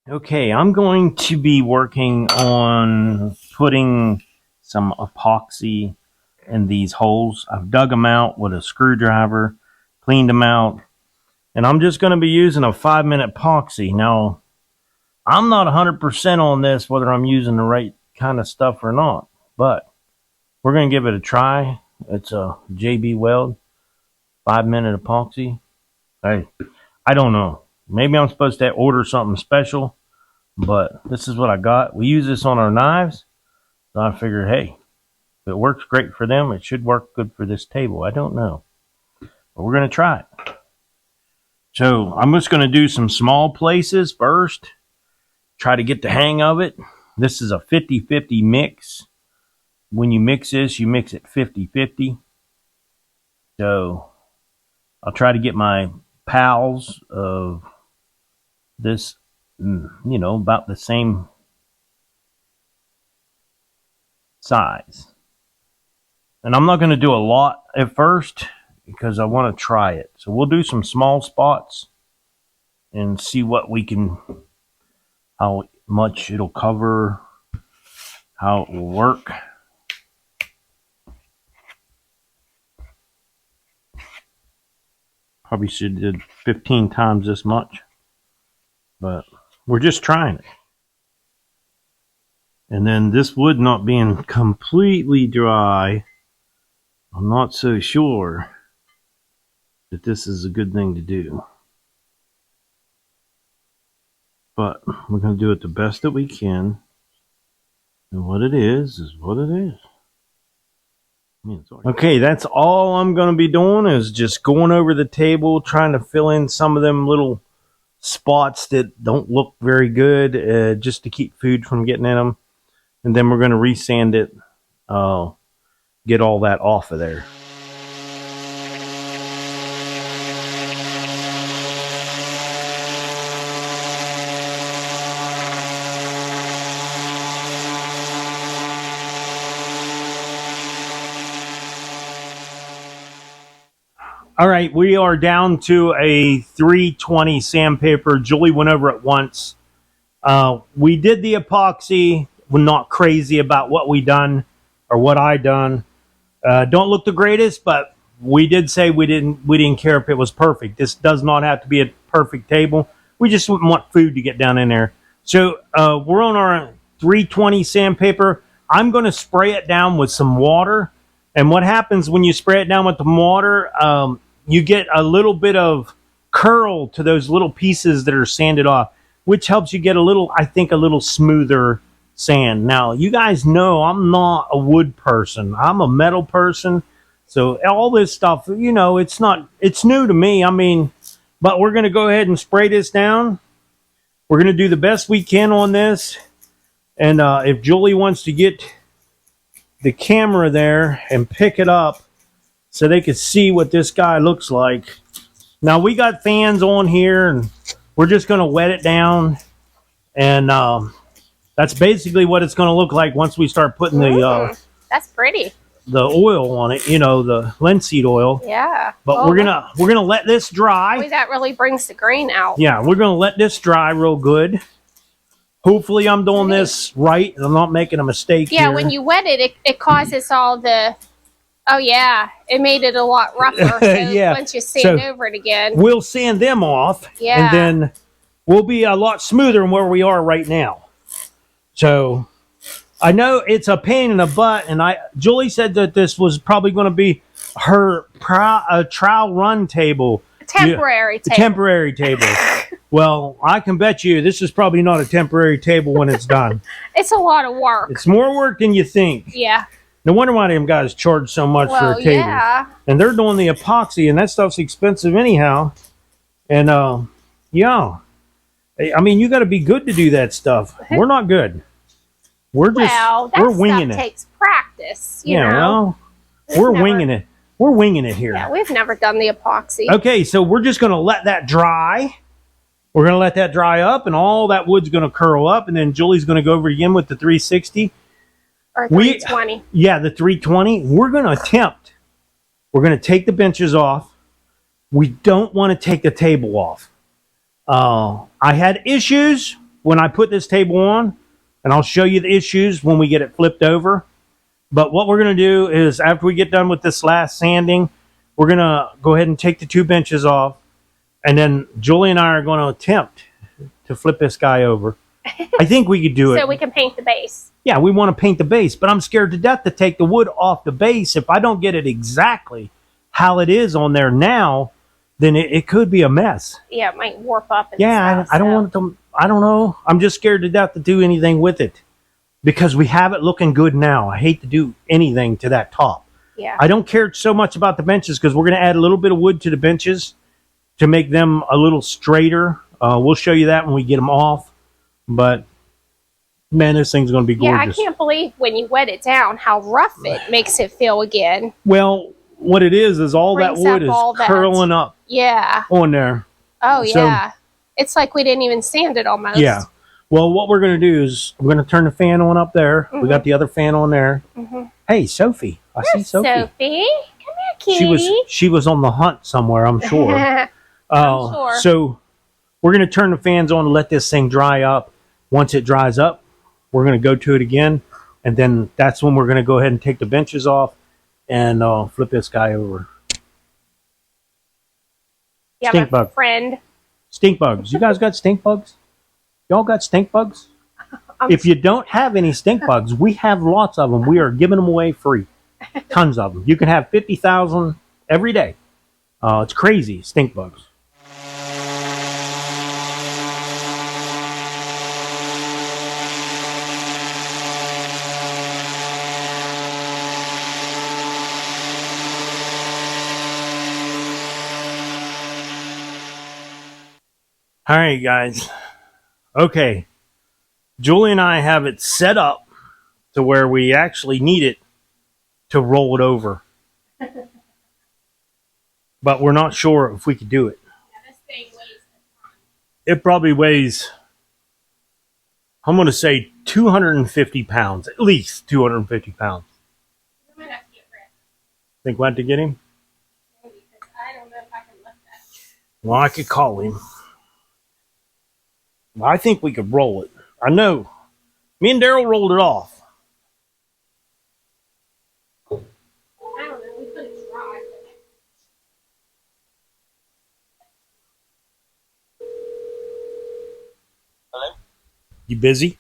Okay, I'm going to be working on putting some epoxy in these holes. I've dug them out with a screwdriver, cleaned them out, and I'm just going to be using a 5-minute epoxy. Now, I'm not 100% on this, whether I'm using the right kind of stuff or not, but we're going to give it a try. It's a JB Weld 5-minute epoxy. Hey, I don't know. Maybe I'm supposed to order something special. But this is what I got. We use this on our knives. So I figured, hey, if it works great for them, it should work good for this table. I don't know. But we're going to try it. So I'm just going to do some small places first. Try to get the hang of it. This is a 50-50 mix. When you mix this, you mix it 50-50. So I'll try to get my pals of this, about the same size. And I'm not going to do a lot at first because I want to try it. So we'll do some small spots and see how much it'll cover, how it will work. Probably should have did 15 times this much, but we're just trying it. And then this wood not being completely dry, I'm not so sure that this is a good thing to do. But we're going to do it the best that we can. And what it is what it is. Okay, that's all I'm going to be doing is just going over the table, trying to fill in some of them little spots that don't look very good, just to keep food from getting in them. And then we're going to resand it, get all that off of there. All right, we are down to a 320 sandpaper. Julie went over it once. We did the epoxy. We're not crazy about what we done or what I done. Don't look the greatest, but we did say we didn't care if it was perfect. This does not have to be a perfect table. We just want food to get down in there. So we're on our 320 sandpaper. I'm going to spray it down with some water. And what happens when you spray it down with the water, you get a little bit of curl to those little pieces that are sanded off, which helps you get a little smoother sand. Now, you guys know I'm not a wood person. I'm a metal person. So all this stuff, it's new to me. But we're going to go ahead and spray this down. We're going to do the best we can on this. And if Julie wants to get the camera there and pick it up so they could see what this guy looks like. Now, we got fans on here, and we're just going to wet it down. And that's basically what it's going to look like once we start putting that's pretty. The oil on it, the linseed oil. Yeah. But we're gonna let this dry. Boy, that really brings the grain out. Yeah, we're gonna let this dry real good. Hopefully, I'm doing this right and I'm not making a mistake here. Yeah, when you wet it, it causes all the. Oh yeah, it made it a lot rougher. So yeah. Once you sand over it again, we'll sand them off. Yeah. And then we'll be a lot smoother than where we are right now. So I know it's a pain in the butt, and Julie said that this was probably going to be her trial run table. Temporary table. Well, I can bet you this is probably not a temporary table when it's done. It's a lot of work. It's more work than you think. Yeah. No wonder why them guys charge so much for a table. Yeah. And they're doing the epoxy, and that stuff's expensive anyhow. And, yeah. You got to be good to do that stuff. We're not good. We're winging it. That takes practice, you know. Well, we're winging it. We're winging it here. Yeah, we've never done the epoxy. Okay, so we're just going to let that dry. We're going to let that dry up, and all that wood's going to curl up, and then Julie's going to go over again with the 360. Or 320. Yeah, the 320. We're going to attempt. We're going to take the benches off. We don't want to take the table off. I had issues when I put this table on, and I'll show you the issues when we get it flipped over. But what we're going to do is, after we get done with this last sanding, we're going to go ahead and take the 2 benches off, and then Julie and I are going to attempt to flip this guy over. I think we could do it. So we can paint the base. Yeah, we want to paint the base, but I'm scared to death to take the wood off the base. If I don't get it exactly how it is on there now, then it could be a mess. Yeah, it might warp up. And yeah, stuff, I don't want to. I don't know. I'm just scared to death to do anything with it because we have it looking good now. I hate to do anything to that top. Yeah. I don't care so much about the benches because we're going to add a little bit of wood to the benches to make them a little straighter. We'll show you that when we get them off. But man, this thing's going to be gorgeous. Yeah, I can't believe when you wet it down how rough it makes it feel again. Well, what it is all that wood is curling up. Yeah. On there. Oh, so, yeah. It's like we didn't even sand it almost. Yeah. Well, what we're going to do is I'm going to turn the fan on up there. We got the other fan on there. Hey, Sophie. I see Sophie. Sophie. Come here, kitty. She was on the hunt somewhere, I'm sure. I'm sure. So we're going to turn the fans on and let this thing dry up. Once it dries up, we're going to go to it again. And then that's when we're going to go ahead and take the benches off and flip this guy over. Yeah, stink my bug. friend. Stink bugs. You guys got stink bugs? Y'all got stink bugs? If you don't have any stink bugs, we have lots of them. We are giving them away free. Tons of them. You can have 50,000 every day. It's crazy, stink bugs. All right, guys. Okay. Julie and I have it set up to where we actually need it to roll it over. But we're not sure if we could do it. Yeah, this thing weighs a ton. It probably weighs, I'm going to say 250 pounds. At least 250 pounds. We might have to get Rick. Think we'll have to get him? Maybe, because I don't know if I can lift that. Well, I could call him. I think we could roll it. I know. Me and Daryl rolled it off. I don't know. We couldn't try. Hello? You busy?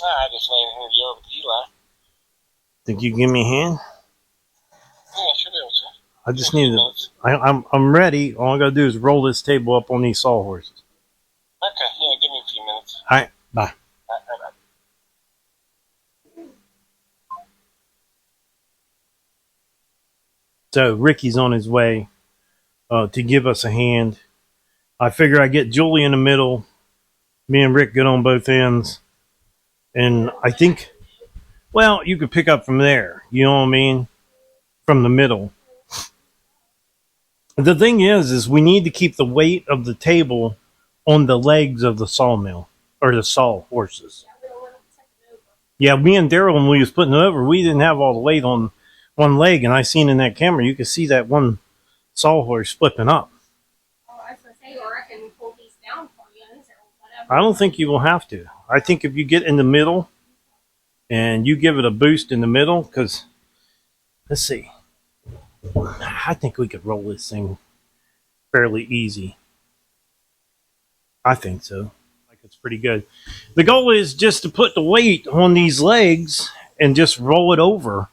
I just laying here with you over to Eli. Think you can give me a hand? Yeah, I should be able to. I just need to. I'm ready. All I gotta do is roll this table up on these sawhorses. Okay, yeah, give me a few minutes. All right, bye. All right. So Ricky's on his way to give us a hand. I figure I get Julie in the middle. Me and Rick get on both ends. And I think, well, you could pick up from there. You know what I mean? From the middle. The thing is we need to keep the weight of the table on the legs of the sawmill or the sawhorses. Yeah, me and Daryl, when we was putting it over, we didn't have all the weight on one leg, and I seen in that camera you could see that one sawhorse flipping up. Oh, I was going to say, or I can pull these down for you or whatever. I don't think you will have to. I think if you get in the middle and you give it a boost in the middle, because let's see, I think we could roll this thing fairly easy. I think so. Like it's pretty good. The goal is just to put the weight on these legs and just roll it over.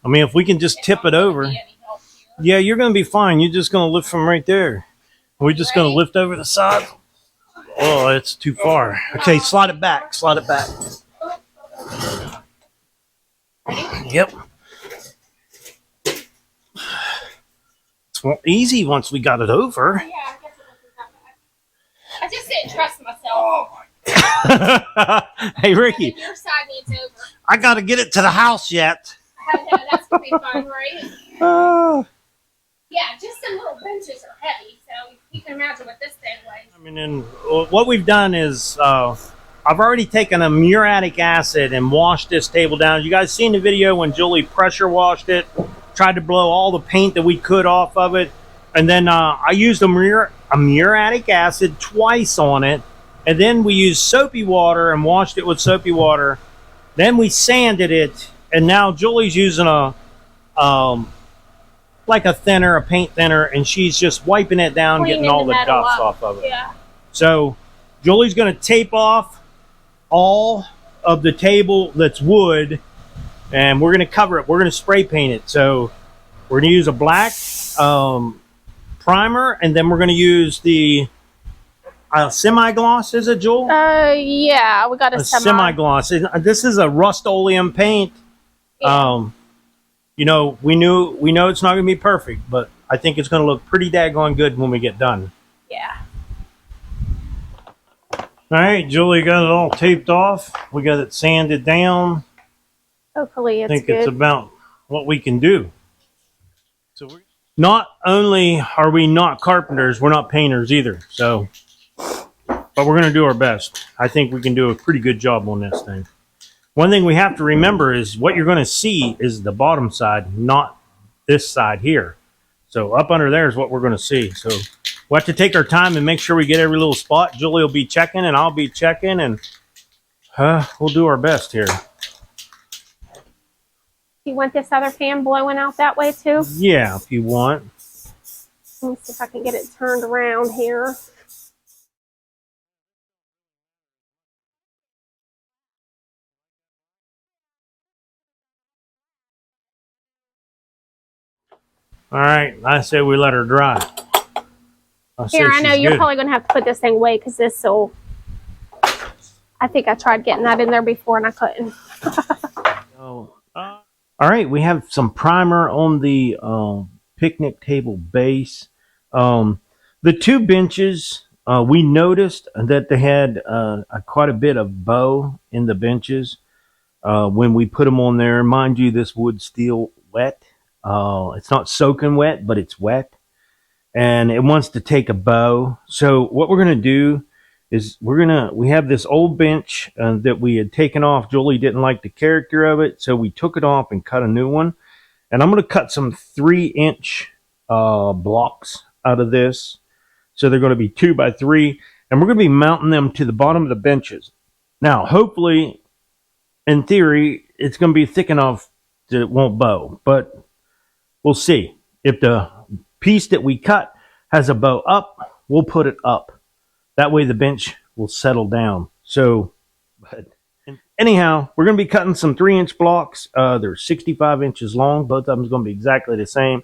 I mean, if we can just tip it over. Yeah, you're going to be fine. You're just going to lift from right there. We're just going to lift over the side. Oh, it's too far. Okay, slide it back. Slide it back. Yep. It's easy once we got it over. Yeah, I guess it wasn't that bad. I just didn't trust myself. Hey, Ricky. Your side needs over. I got to get it to the house yet. I know, that's going to be fun, right? Yeah, just some little benches are heavy, so you can imagine what this thing weighs. I mean, and what we've done is I've already taken a muriatic acid and washed this table down. You guys seen the video when Julie pressure washed it, tried to blow all the paint that we could off of it, and then I used a muriatic acid twice on it and then we used soapy water and washed it with soapy water. Then we sanded it, and now Julie's using a like a thinner, a paint thinner, and she's just wiping it down, Cleaning getting all the metal dust up. off of it. Yeah. So Julie's going to tape off all of the table that's wood, and we're going to cover it. We're going to spray paint it. So we're going to use a black primer, and then we're going to use the semi-gloss. Is it, Joel? Yeah, we got a semi-gloss. This is a Rust-Oleum paint. Yeah. You know, we know it's not going to be perfect, but I think it's going to look pretty daggone good when we get done. Yeah. All right, Julie got it all taped off. We got it sanded down. Hopefully it's I think good. it's about what we can do. So not only are we not carpenters, we're not painters either. So, but we're going to do our best. I think we can do a pretty good job on this thing. One thing we have to remember is what you're going to see is the bottom side, not this side here. So up under there is what we're going to see. So we'll have to take our time and make sure we get every little spot. Julie will be checking and I'll be checking, and we'll do our best here. You want this other fan blowing out that way too? Yeah, if you want. Let me see if I can get it turned around here. All right, I say we let her dry. Here, I know you're probably going to have to put this thing away because this will... I think I tried getting that in there before and I couldn't. All right, we have some primer on the picnic table base. The two benches, we noticed that they had quite a bit of bow in the benches when we put them on there. Mind you, this wood's still wet. It's not soaking wet, but it's wet, and it wants to take a bow. So what we're going to do is we have this old bench that we had taken off. Julie didn't like the character of it, so we took it off and cut a new one. And I'm going to cut some 3-inch blocks out of this. So they're going to be 2 by 3, and we're going to be mounting them to the bottom of the benches. Now, hopefully, in theory, it's going to be thick enough that it won't bow, but we'll see. If the piece that we cut has a bow up, we'll put it up. That way the bench will settle down. So, but anyhow, we're going to be cutting some 3-inch blocks. They're 65 inches long. Both of them is going to be exactly the same.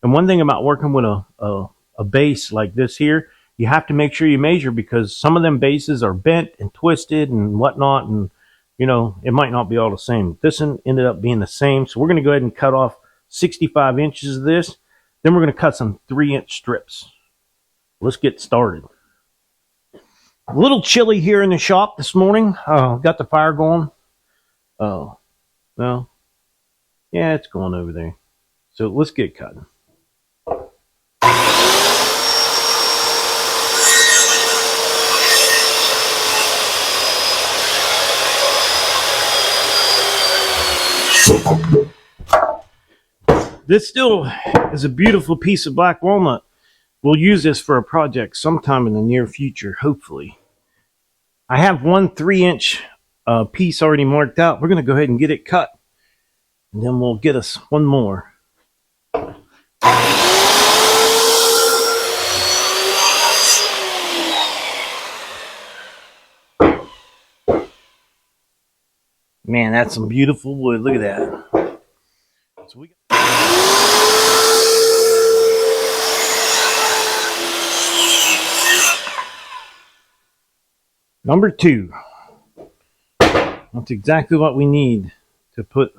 And one thing about working with a base like this here, you have to make sure you measure, because some of them bases are bent and twisted and whatnot, and you know, it might not be all the same. This one ended up being the same. So we're going to go ahead and cut off 65 inches of this. Then we're going to cut some 3-inch strips. Let's get started. A little chilly here in the shop this morning. Got the fire going. Oh, well, yeah, it's going over there. So let's get cutting. This still is a beautiful piece of black walnut. We'll use this for a project sometime in the near future, hopefully. I have one 3-inch piece already marked out. We're going to go ahead and get it cut, and then we'll get us one more. Man, that's some beautiful wood. Look at that. So we Number 2. That's exactly what we need to put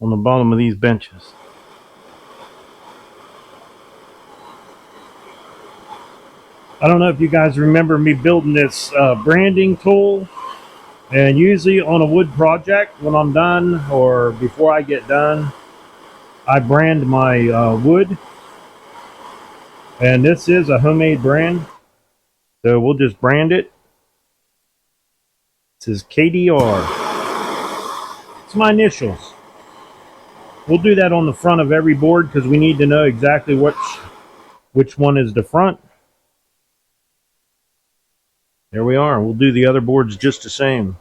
on the bottom of these benches. I don't know if you guys remember me building this branding tool. And usually on a wood project, when I'm done or before I get done, I brand my wood. And this is a homemade brand. So we'll just brand it. This is KDR. It's my initials. We'll do that on the front of every board because we need to know exactly which one is the front. There we are. We'll do the other boards just the same.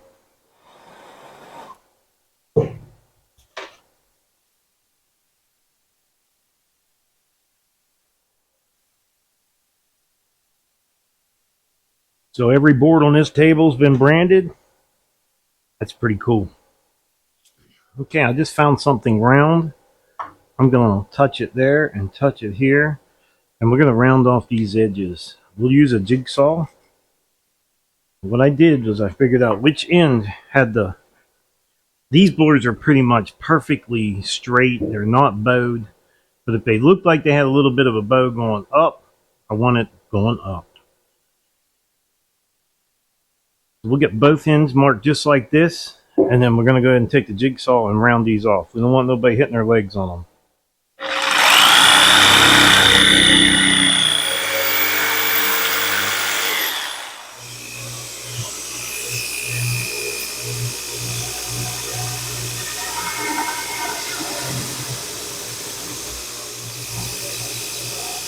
So every board on this table has been branded. That's pretty cool. Okay, I just found something round. I'm going to touch it there and touch it here. And we're going to round off these edges. We'll use a jigsaw. What I did was I figured out which end had the... These boards are pretty much perfectly straight. They're not bowed. But if they look like they had a little bit of a bow going up, I want it going up. We'll get both ends marked just like this, and then we're going to go ahead and take the jigsaw and round these off. We don't want nobody hitting their legs on them.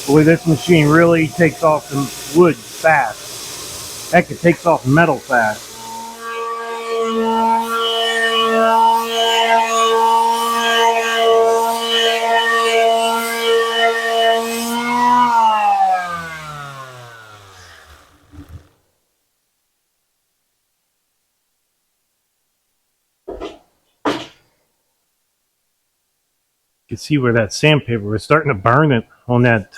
Boy, this machine really takes off the wood fast. Heck, it takes off metal fast. You can see where that sandpaper was starting to burn it on that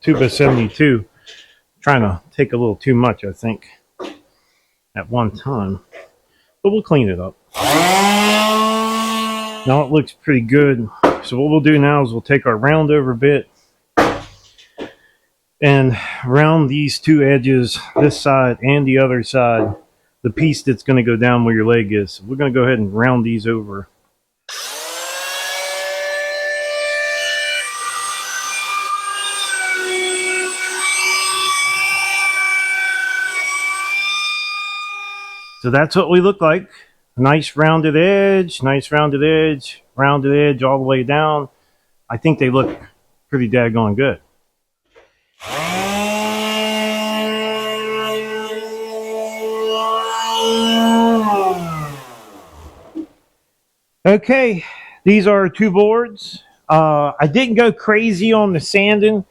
Tuba 72. Trying to take a little too much, I think, at one time. But we'll clean it up. Now it looks pretty good. So what we'll do now is we'll take our round over bit and round these two edges, this side and the other side, the piece that's going to go down where your leg is. So we're going to go ahead and round these over. So that's what we look like. Nice rounded edge, rounded edge all the way down. I think they look pretty daggone good. Okay, these are two boards. I didn't go crazy on the sanding.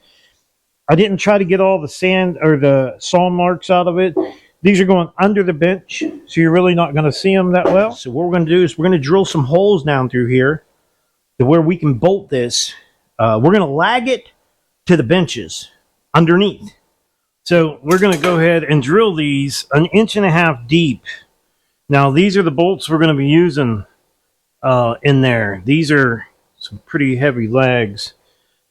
I didn't try to get all the sand or the saw marks out of it. These are going under the bench, so you're really not going to see them that well. So what we're going to do is we're going to drill some holes down through here to where we can bolt this. We're going to lag it to the benches underneath. So we're going to go ahead and drill these 1.5 inches deep. Now these are the bolts we're going to be using in there. These are some pretty heavy lags.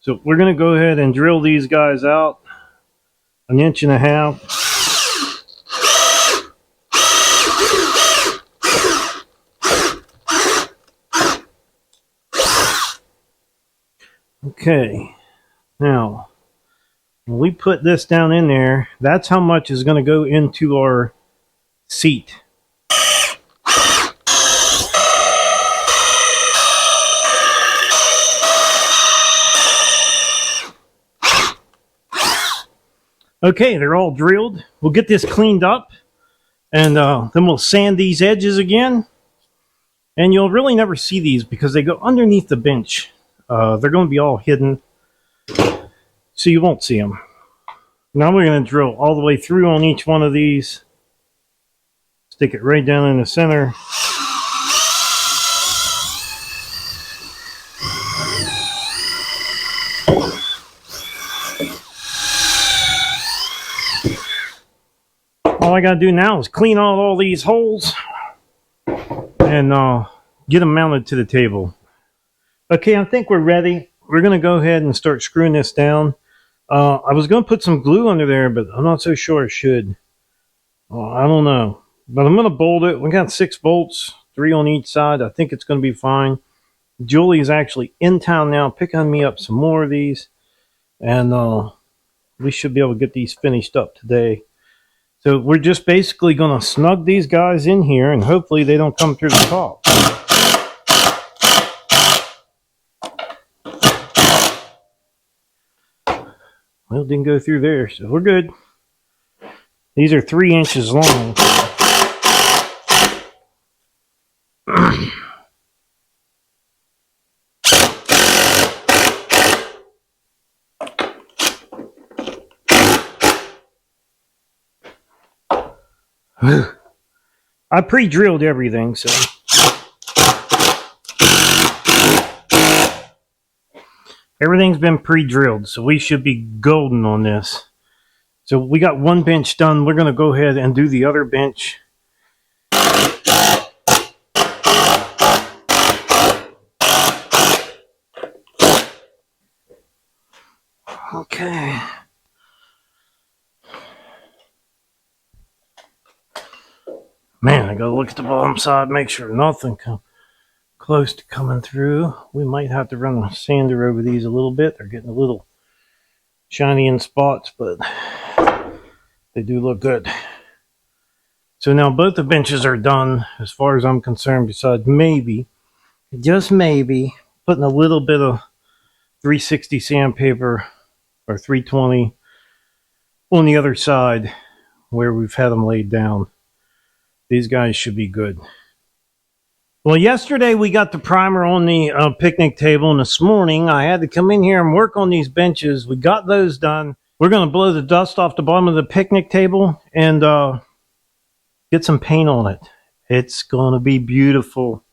So we're going to go ahead and drill these guys out 1.5 inches. Okay, now when we put this down in there, that's how much is going to go into our seat. Okay, they're all drilled. We'll get this cleaned up, and then we'll sand these edges again. And you'll really never see these because they go underneath the bench. They're going to be all hidden, so you won't see them. Now we're going to drill all the way through on each one of these. Stick it right down in the center. All I got to do now is clean out all these holes and get them mounted to the table. Okay, I think we're ready. We're going to go ahead and start screwing this down. I was going to put some glue under there, but I'm not so sure I should. I don't know. But I'm going to bolt it. We got 6 bolts, 3 on each side. I think it's going to be fine. Julie is actually in town now, picking me up some more of these. And we should be able to get these finished up today. So we're just basically going to snug these guys in here, and hopefully they don't come through the top. Well, it didn't go through there, so we're good. These are 3 inches long. I pre-drilled everything, so everything's been pre-drilled, so we should be golden on this. So we got one bench done. We're going to go ahead and do the other bench. Okay. Man, I gotta look at the bottom side, make sure nothing come close to coming through. We might have to run a sander over these a little bit. They're getting a little shiny in spots, but they do look good. So now both the benches are done as far as I'm concerned, besides maybe, just maybe, putting a little bit of 360 sandpaper or 320 on the other side where we've had them laid down. These guys should be good. Well, yesterday we got the primer on the picnic table, and this morning I had to come in here and work on these benches. We got those done. We're going to blow the dust off the bottom of the picnic table and get some paint on it. It's going to be beautiful.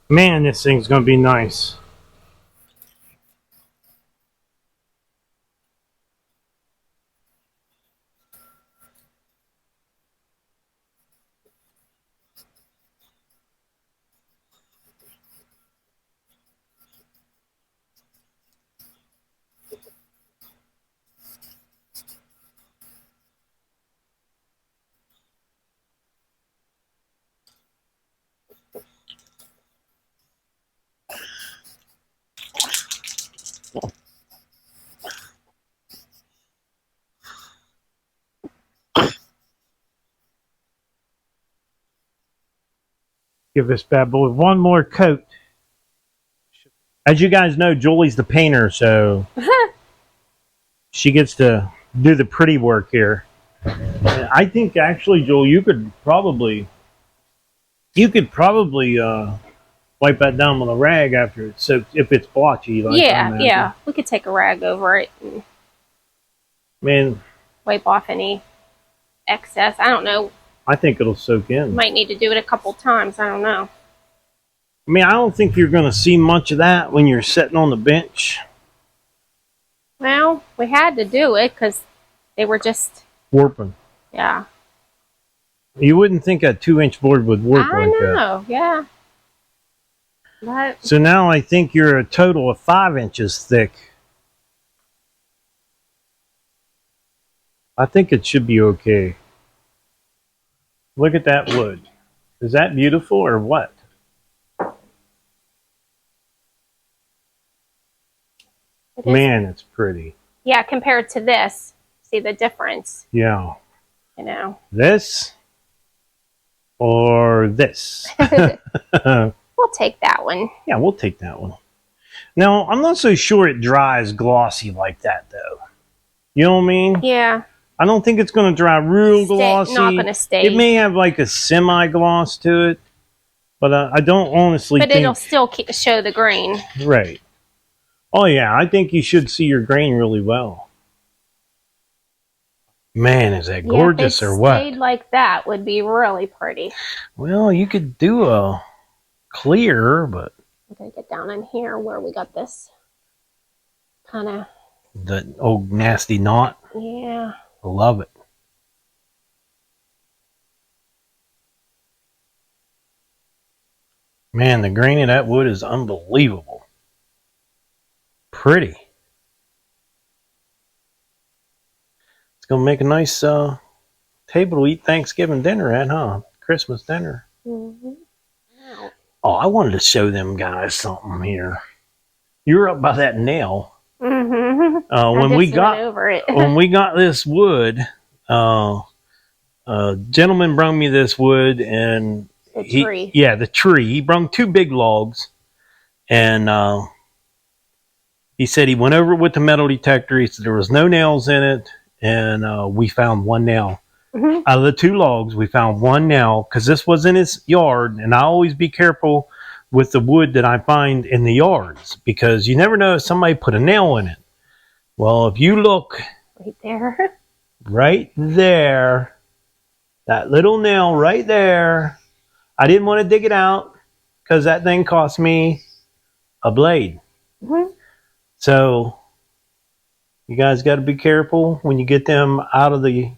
Man, this thing's going to be nice. Give this bad boy one more coat. As you guys know, Julie's the painter, so she gets to do the pretty work here. And I think actually, Joel, you could probably wipe that down with a rag after it's soaked, if it's blotchy. Like yeah. We could take a rag over it and wipe off any excess. I don't know. I think it'll soak in. Might need to do it a couple times. I don't know. I don't think you're going to see much of that when you're sitting on the bench. Well, we had to do it because they were just warping. Yeah. You wouldn't think a 2-inch board would warp like that. I know, yeah. But so now I think you're a total of 5 inches thick. I think it should be okay. Look at that wood. Is that beautiful or what? Man, it's pretty. Yeah, compared to this. See the difference. Yeah. You know. This or this? We'll take that one. Yeah, we'll take that one. Now, I'm not so sure it dries glossy like that, though. You know what I mean? Yeah. I don't think it's going to dry real glossy. Not going to stay. It may have like a semi-gloss to it, but I don't honestly think... But it'll still show the grain. Right. Oh, yeah, I think you should see your grain really well. Man, is that gorgeous or what? If it stayed like that, would be really pretty. Well, you could do a clear, but... I'm going to get down in here where we got this kind of... The old nasty knot? Yeah. I love it. Man, the grain of that wood is unbelievable. Pretty. It's going to make a nice table to eat Thanksgiving dinner at, huh? Christmas dinner. Mm-hmm. Wow. Oh, I wanted to show them guys something here. You were up by that nail. Mm-hmm. When we got over it. when we got this wood, a gentleman brought me this wood, and the tree. The tree. He brought 2 big logs, and he said he went over it with the metal detector. He said there was no nails in it, and we found 1 nail. Mm-hmm. Out of the 2 logs, we found 1 nail, because this was in his yard, and I always be careful with the wood that I find in the yards, because you never know if somebody put a nail in it. Well, if you look right there, that little nail right there, I didn't want to dig it out because that thing cost me a blade. Mm-hmm. So you guys got to be careful when you get them out of the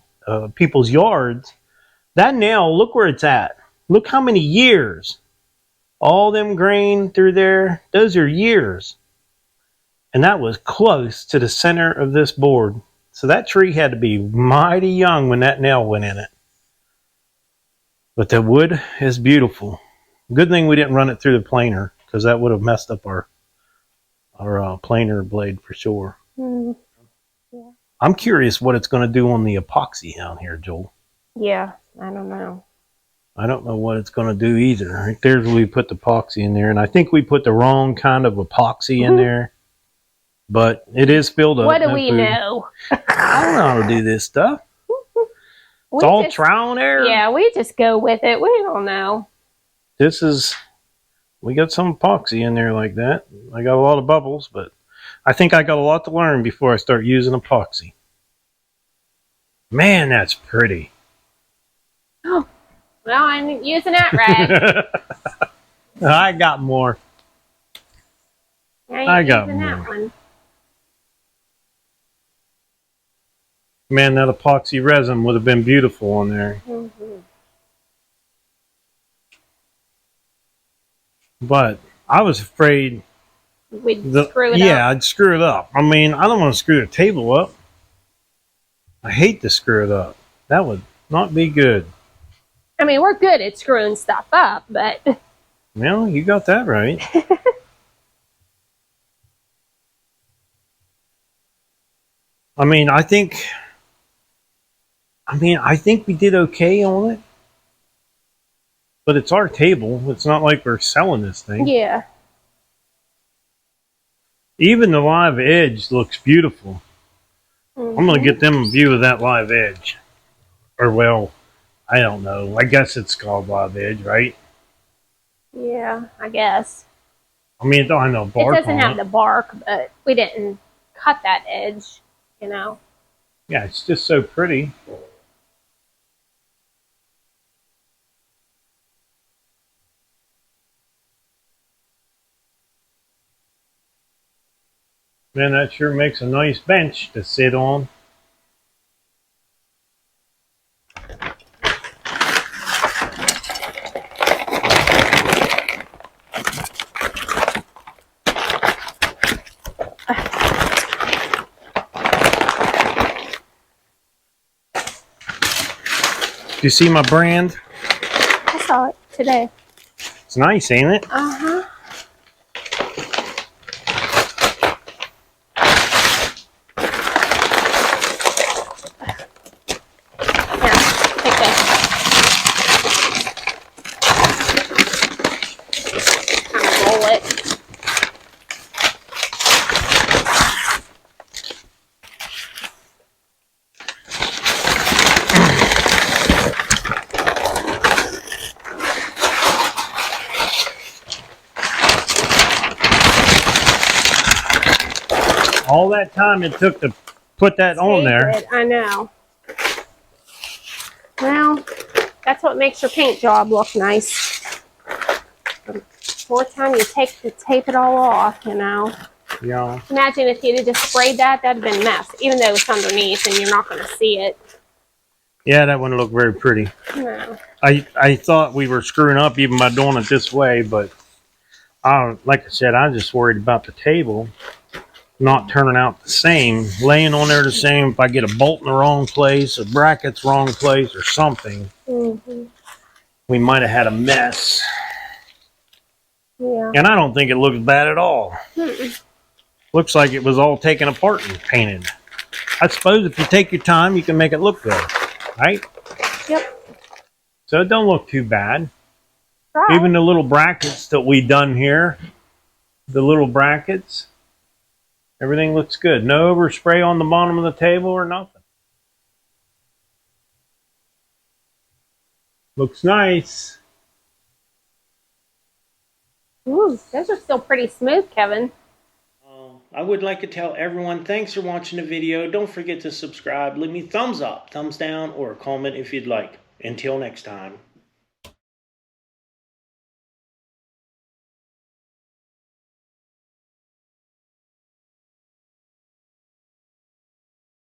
people's yards. That nail, look where it's at. Look how many years. All them grain through there, those are years. And that was close to the center of this board. So that tree had to be mighty young when that nail went in it. But the wood is beautiful. Good thing we didn't run it through the planer, because that would have messed up our planer blade for sure. Mm. Yeah. I'm curious what it's going to do on the epoxy down here, Joel. Yeah, I don't know. I don't know what it's going to do either. Right there's where we put the epoxy in there, and I think we put the wrong kind of epoxy in there. But it is filled up. What do we know? I don't know how to do this stuff. It's all trial and error. Yeah, we just go with it. We don't know. We got some epoxy in there like that. I got a lot of bubbles, but I think I got a lot to learn before I start using epoxy. Man, that's pretty. Oh, well, I'm using that rag. I got more. I got more. That one. Man, that epoxy resin would have been beautiful on there. Mm-hmm. But I was afraid we'd screw it up. Yeah, I'd screw it up. I mean, I don't want to screw the table up. I hate to screw it up. That would not be good. I mean, we're good at screwing stuff up, but... Well, you got that right. I think we did okay on it. But it's our table. It's not like we're selling this thing. Yeah. Even the live edge looks beautiful. Mm-hmm. I'm going to get them a view of that live edge. Or, well, I don't know. I guess it's called live edge, right? Yeah, I guess. I mean, it don't have no bark. It doesn't have the bark, but we didn't cut that edge, you know. Yeah, it's just so pretty. Man, that sure makes a nice bench to sit on. Do you see my brand? I saw it today. It's nice, ain't it? Uh-huh. All that time it took to put that on there. I know. Well, that's what makes your paint job look nice. The more time you take to tape it all off, you know. Yeah. Imagine if you'd have just sprayed that, that'd have been a mess. Even though it's underneath and you're not going to see it. Yeah, that wouldn't look very pretty. No. I thought we were screwing up even by doing it this way, but like I said, I'm just worried about the table. not turning out the same, laying on there the same. If I get a bolt in the wrong place, a bracket's wrong place, or something, we might have had a mess. Yeah. And I don't think it looks bad at all. Looks like it was all taken apart and painted. I suppose if you take your time, you can make it look good, right? Yep. So it don't look too bad. Right. Even the little brackets that we done here, the little brackets, everything looks good. No overspray on the bottom of the table or nothing. Looks nice. Ooh, those are still pretty smooth, Kevin. I would like to tell everyone, thanks for watching the video. Don't forget to subscribe. Leave me thumbs up, thumbs down, or a comment if you'd like. Until next time.